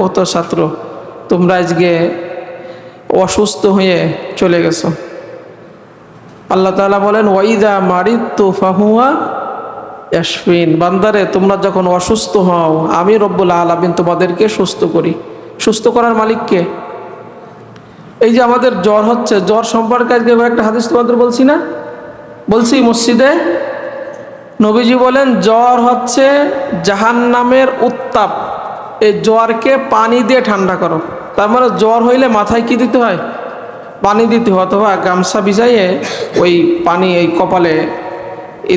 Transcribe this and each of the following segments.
কত ছাত্র তোমরা আজকে অসুস্থ হয়ে চলে গেছো। আল্লাহ তাআলা বলেন ওয়াইদা মারিদতু ফাহুয়া ইয়াশফিন, বান্দারে তোমরা যখন অসুস্থ হও আমি রব্বুল আলামিন তোমাদেরকে সুস্থ করি। সুস্থ করার মালিক কে? এই যে আমাদের জ্বর হচ্ছে, জ্বর সম্পর্কে আজকে একটা হাদিস তোমাদের বলছি না, বলছি মসজিদে। নবীজি বলেন জ্বর হচ্ছে জাহান্নামের উত্তাপ, এই জ্বরকে পানি দিয়ে ঠান্ডা করো। তার মানে জ্বর হইলে মাথায় কি দিতে হয়? পানি দিতে হয়, অথবা গামছা ভিজাইয়ে ওই পানি এই কপালে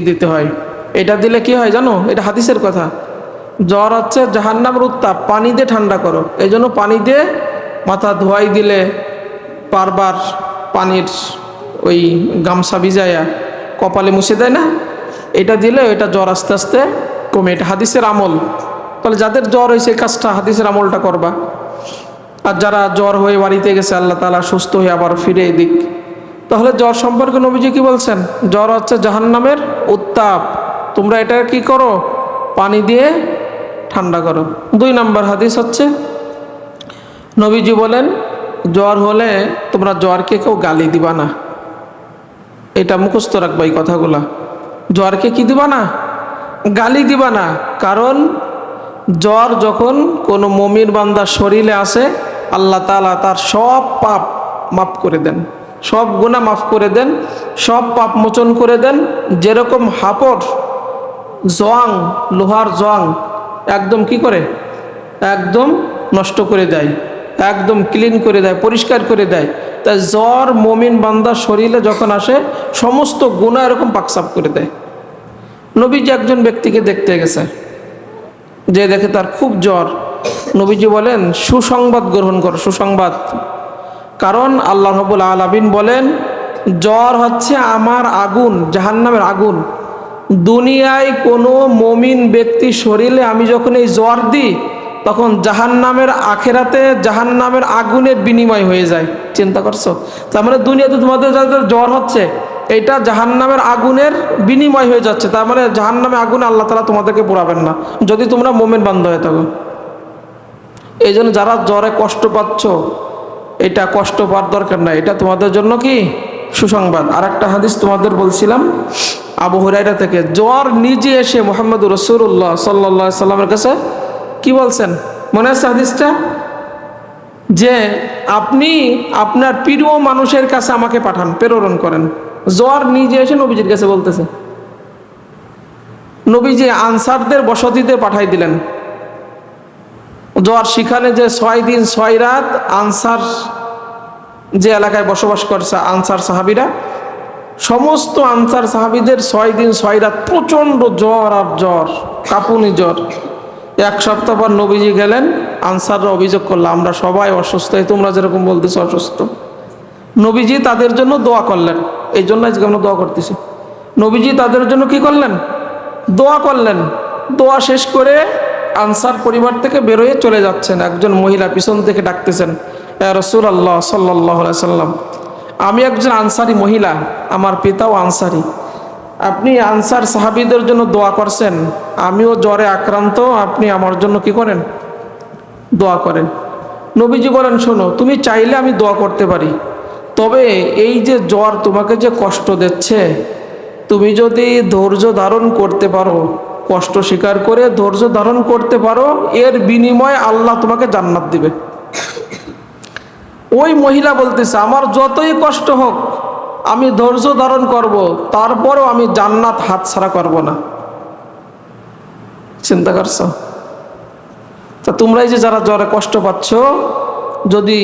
দিতে হয়। এটা দিলে কি হয় জানো? এটা হাদিসের কথা। জ্বর হচ্ছে জাহান্নামের উত্তাপ, পানি দিয়ে ঠান্ডা করো। এই জন্য পানি দিয়ে মাথা ধোয়াই দিলে বারবার পানির ওই গামছা ভিজাইয়া কপালে মুছে দেয় না, এটা দিলে এটা জ্বর আস্তে আস্তে কমে। এটা হাদিসের আমল। তাহলে যাদের জ্বর হয়েছে এই কাজটা হাদিসের আমলটা করবা। আর যারা জ্বর হয়ে বাড়িতে গেছে আল্লাহ তাআলা সুস্থ হয়ে আবার ফিরে দিক। তাহলে জ্বর সম্পর্কে নবীজি কি বলছেন? জ্বর হচ্ছে জাহান্নামের উত্তাপ, তোমরা এটা কি করো? পানি দিয়ে ঠান্ডা করো। 2 নম্বর হাদিস হচ্ছে নবীজি বলেন জ্বর হলে তোমরা জ্বরকে কেউ গালি দিবা না। এটা মুখস্থ রাখবা এই কথাগুলা। জ্বরকে কি দিবা না? গালি দিবা না। কারণ জ্বর যখন কোনো মুমিন বান্দার শরীরে আসে আল্লাহ তাআলা তার সব পাপ মাফ করে দেন, সব গুনাহ মাফ করে দেন, সব পাপ মোচন করে দেন। যেরকম হাপড় জোয়াং, লোহার জোয়াং একদম কি করে? একদম নষ্ট করে দেয়, একদম ক্লিন করে দেয়, পরিষ্কার করে দেয়। তাই জ্বর মুমিন বান্দার শরীরে যখন আসে সমস্ত গুনাহ এরকম পাকসাফ করে দেয়। নবীজি একজন ব্যক্তিকে দেখতে গেছে, যে দেখে তার খুব জ্বর। নবীজি বলেন সুসংবাদ গ্রহণ করো, সুসংবাদ। কারণ আল্লাহ রাব্বুল আলামিন বলেন জ্বর হচ্ছে আমার আগুন, জাহান্নামের আগুন। দুনিয়ায় কোনো মুমিন ব্যক্তি শরীরে আমি যখন এই জ্বর দিই তখন জাহান্নামের আখেরাতে জাহান্নামের আগুনের বিনিময় হয়ে যায়। চিন্তা করছো? তার মানে দুনিয়াতে তোমাদের যাদের জ্বর হচ্ছে এটা জাহান্নামের আগুনের বিনিময় হয়ে যাচ্ছে। তার মানে জাহান্নামের আগুনে আল্লাহ তাআলা তোমাদেরকে পোড়াবেন না যদি তোমরা মুমিন বান্দা হয়ে থাকো। এই জন্য যারা জ্বরে কষ্ট পাচ্ছ এটা কষ্ট পাওয়ার দরকার নাই, এটা তোমাদের জন্য কি সুসংবাদ। আর একটা হাদিস তোমাদের বলছিলাম আবু হুরায়রা থেকে, জ্বর নিজে এসে মুহাম্মদ রাসূলুল্লাহ সাল্লাল্লাহু আলাইহি সাল্লামের কাছে কি বলছেন মনে আছে হাদিসটা? যে আপনি আপনার প্রিয় মানুষের কাছে আমাকে পাঠান, প্রেরণ করেন। জ্বর নিজে এসে নবীজির কাছে বলতেছে। নবীজি আনসারদের বসতিতে পাঠাই দিলেন। জ্বর সেখানে যে 6 দিন 6 রাত আনসার যে এলাকায় বসবাস করছে আনসার সাহাবীরা, সমস্ত আনসার সাহাবীদের 6 দিন 6 রাত প্রচণ্ড জ্বর, আর জ্বর, কাঁপুনি জ্বর। 1 সপ্তাহ পর নবীজি গেলেন, আনসাররা অভিযোগ করলো আমরা সবাই অসুস্থ, তোমরা যেরকম বলতেছো অসুস্থ। নবীজি তাদের জন্য দোয়া করলেন। এই জন্য আজকে আমরা দোয়া করতেছি। নবীজি তাদের জন্য কি করলেন? দোয়া করলেন। দোয়া শেষ করে আনসার পরিবার থেকে বেরোয় চলে যাচ্ছেন। একজন মহিলা পিছন থেকে ডাকতেছেন, ইয়া রাসূলুল্লাহ সাল্লাল্লাহু আলাইহি সাল্লাম, আমি একজন আনসারি মহিলা, আমার পিতাও আনসারি, আপনি আনসার সাহাবীদের জন্য দোয়া করছেন, আমিও জ্বরে আক্রান্ত, আপনি আমার জন্য কি করেন? দোয়া করেন। নবীজি বলেন শোনো, তুমি চাইলে আমি দোয়া করতে পারি, তবে এই যে জ্বর তোমাকে যে কষ্ট দিচ্ছে, তুমি যদি ধৈর্য ধারণ করতে পারো, কষ্ট স্বীকার করে ধৈর্য ধারণ করতে পারো, এর বিনিময়ে আল্লাহ তোমাকে জান্নাত দিবে। ওই মহিলা বলতেছে আমার যতই কষ্ট হোক আমি ধৈর্য ধারণ করব, তারপরও আমি জান্নাত হাতছাড়া করব না। চিন্তা করছো? তা তোমরা এই যে যারা জ্বরে কষ্ট পাচ্ছ, যদি